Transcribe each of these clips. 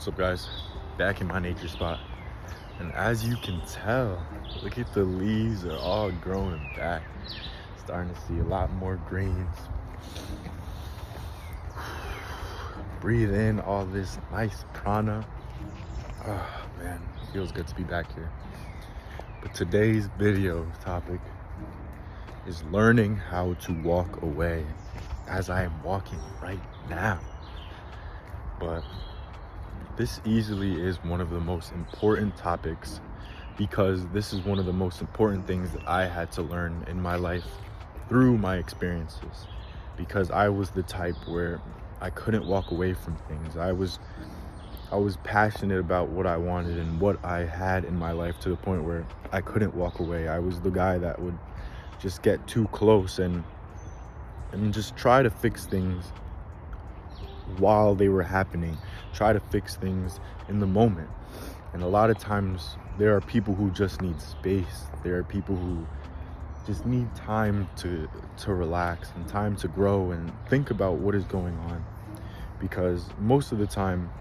What's up, guys? Back in my nature spot, and as you can tell, look at the leaves are all growing back. Starting to see a lot more greens. Breathe in all this nice prana. Oh man, feels good to be back here. But today's video topic is learning how to walk away, as I am walking right now. But this easily is one of the most important topics, because this is one of the most important things that I had to learn in my life through my experiences, because I was the type where I couldn't walk away from things. I was passionate about what I wanted and what I had in my life, to the point where I couldn't walk away. I was the guy that would just get too close and just try to fix things while they were happening, try to fix things in the moment. And a lot of times there are people who just need space. There are people who just need time to relax and time to grow and think about what is going on. Because most of the time,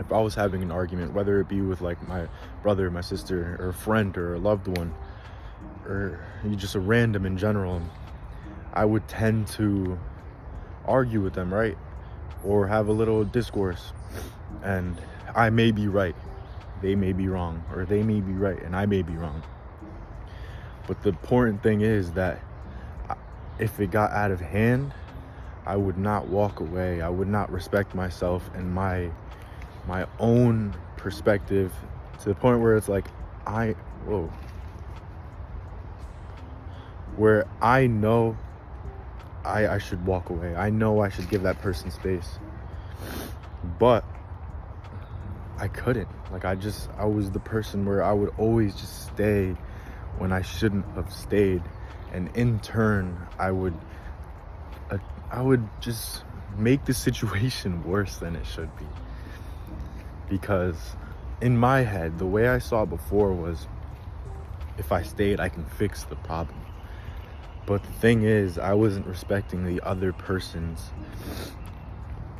if I was having an argument, whether it be with like my brother, my sister, or a friend, or a loved one, or just a random in general, I would tend to argue with them, right? Or have a little discourse, and I may be right, they may be wrong, or they may be right and I may be wrong. But the important thing is that if it got out of hand, I would not walk away. I would not respect myself and my own perspective, to the point where it's like where I know I should walk away. I know I should give that person space, but I couldn't. Like I was the person where I would always just stay when I shouldn't have stayed, and in turn I would just make the situation worse than it should be. Because in my head, the way I saw it before was, if I stayed, I can fix the problem. But the thing is, I wasn't respecting the other person's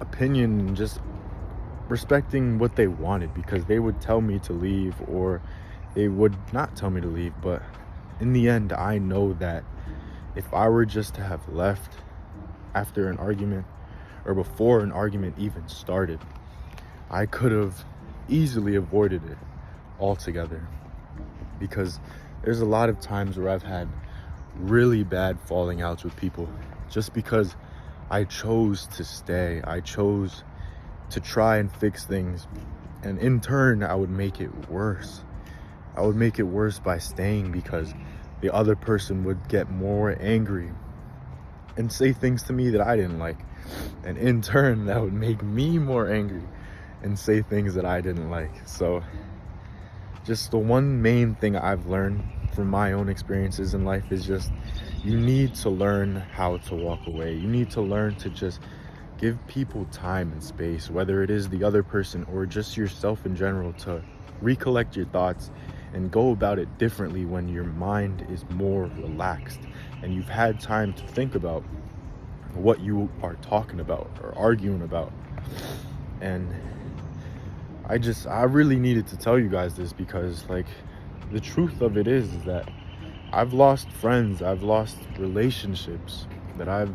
opinion and just respecting what they wanted, because they would tell me to leave or they would not tell me to leave. But in the end, I know that if I were just to have left after an argument, or before an argument even started, I could have easily avoided it altogether. Because there's a lot of times where I've had really bad falling outs with people just because I chose to stay. I chose to try and fix things, and in turn I would make it worse. I would make it worse by staying, because the other person would get more angry and say things to me that I didn't like, and in turn that would make me more angry and say things that I didn't like. So just the one main thing I've learned from my own experiences in life is just, you need to learn how to walk away. You need to learn to just give people time and space, whether it is the other person or just yourself in general, to recollect your thoughts and go about it differently when your mind is more relaxed and you've had time to think about what you are talking about or arguing about. And I really needed to tell you guys this, because like the truth of it is that I've lost friends, I've lost relationships that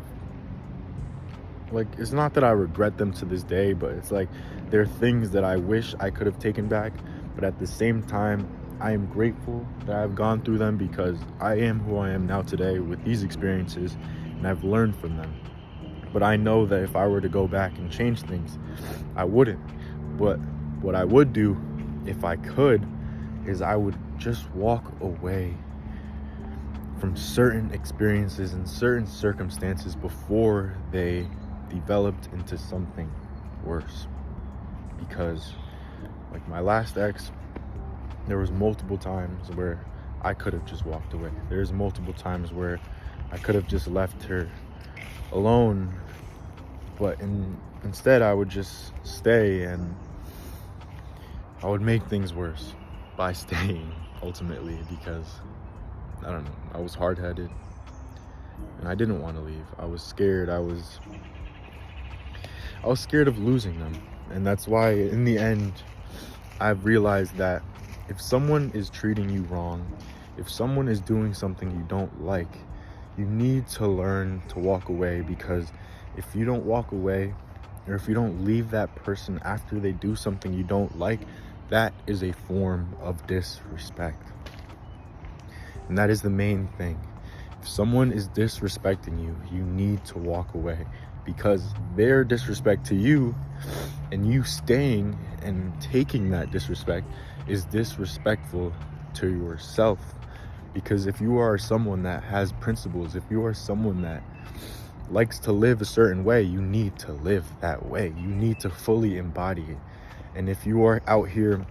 it's not that I regret them to this day, but it's like they're things that I wish I could have taken back. But at the same time, I am grateful that I've gone through them, because I am who I am now today with these experiences, and I've learned from them. But I know that if I were to go back and change things, I wouldn't. But what I would do, if I could, is I would just walk away from certain experiences and certain circumstances before they developed into something worse. Because like my last ex, there was multiple times where I could have just walked away. There's multiple times where I could have just left her alone, but instead I would just stay, and I would make things worse by staying, ultimately, because I don't know, I was hard-headed and I didn't want to leave. I was scared. I was scared of losing them. And that's why in the end, I've realized that if someone is treating you wrong, if someone is doing something you don't like, you need to learn to walk away, because if you don't walk away, or if you don't leave that person after they do something you don't like, that is a form of disrespect. And that is the main thing. If someone is disrespecting you, you need to walk away, because their disrespect to you and you staying and taking that disrespect is disrespectful to yourself. Because if you are someone that has principles, if you are someone that likes to live a certain way, you need to live that way. You need to fully embody it. And if you are out here,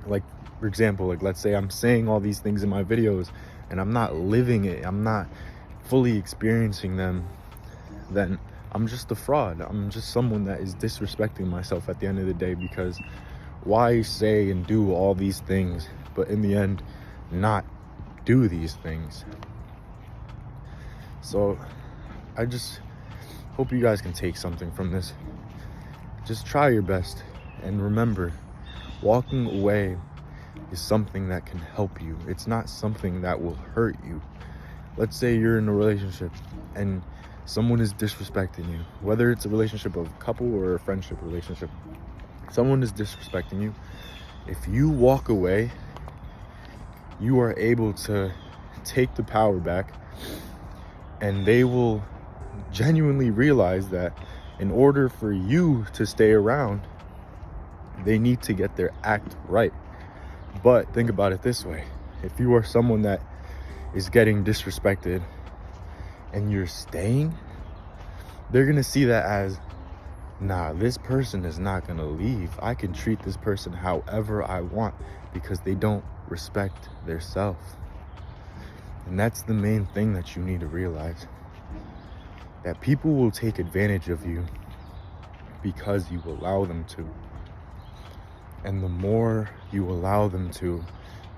like, for example, like, let's say I'm saying all these things in my videos and I'm not living it, I'm not fully experiencing them, then I'm just a fraud. I'm just someone that is disrespecting myself at the end of the day, because why say and do all these things, but in the end, not do these things? So I just hope you guys can take something from this. Just try your best, and remember, walking away is something that can help you. It's not something that will hurt you. Let's say you're in a relationship and someone is disrespecting you, whether it's a relationship of a couple or a friendship relationship. Someone is disrespecting you. If you walk away, you are able to take the power back, and they will genuinely realize that in order for you to stay around, they need to get their act right. But think about it this way: if you are someone that is getting disrespected and you're staying, they're gonna see that as, nah, this person is not gonna leave. I can treat this person however I want, because they don't respect their self. And that's the main thing that you need to realize, that people will take advantage of you because you allow them to. And the more you allow them to,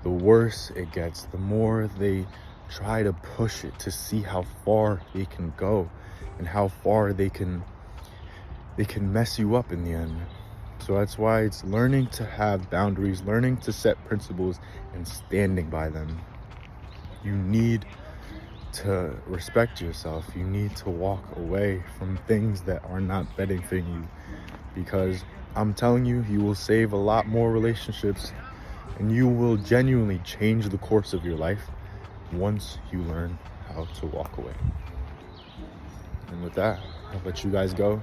the worse it gets. The more they try to push it to see how far they can go and how far they can mess you up in the end. So that's why it's learning to have boundaries, learning to set principles, and standing by them. You need to respect yourself. You need to walk away from things that are not benefiting you, because I'm telling you, you will save a lot more relationships, and you will genuinely change the course of your life once you learn how to walk away. And with that, I'll let you guys go.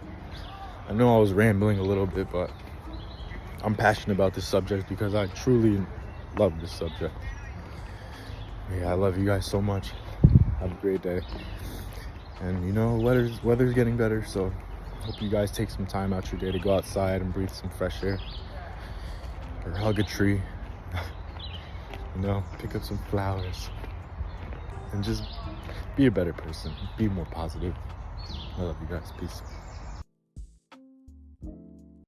I know I was rambling a little bit, but I'm passionate about this subject because I truly love this subject. Yeah, I love you guys so much. Have a great day. And you know, weather's getting better, so hope you guys take some time out your day to go outside and breathe some fresh air, or hug a tree. You know, pick up some flowers, and just be a better person. Be more positive. I love you guys. Peace.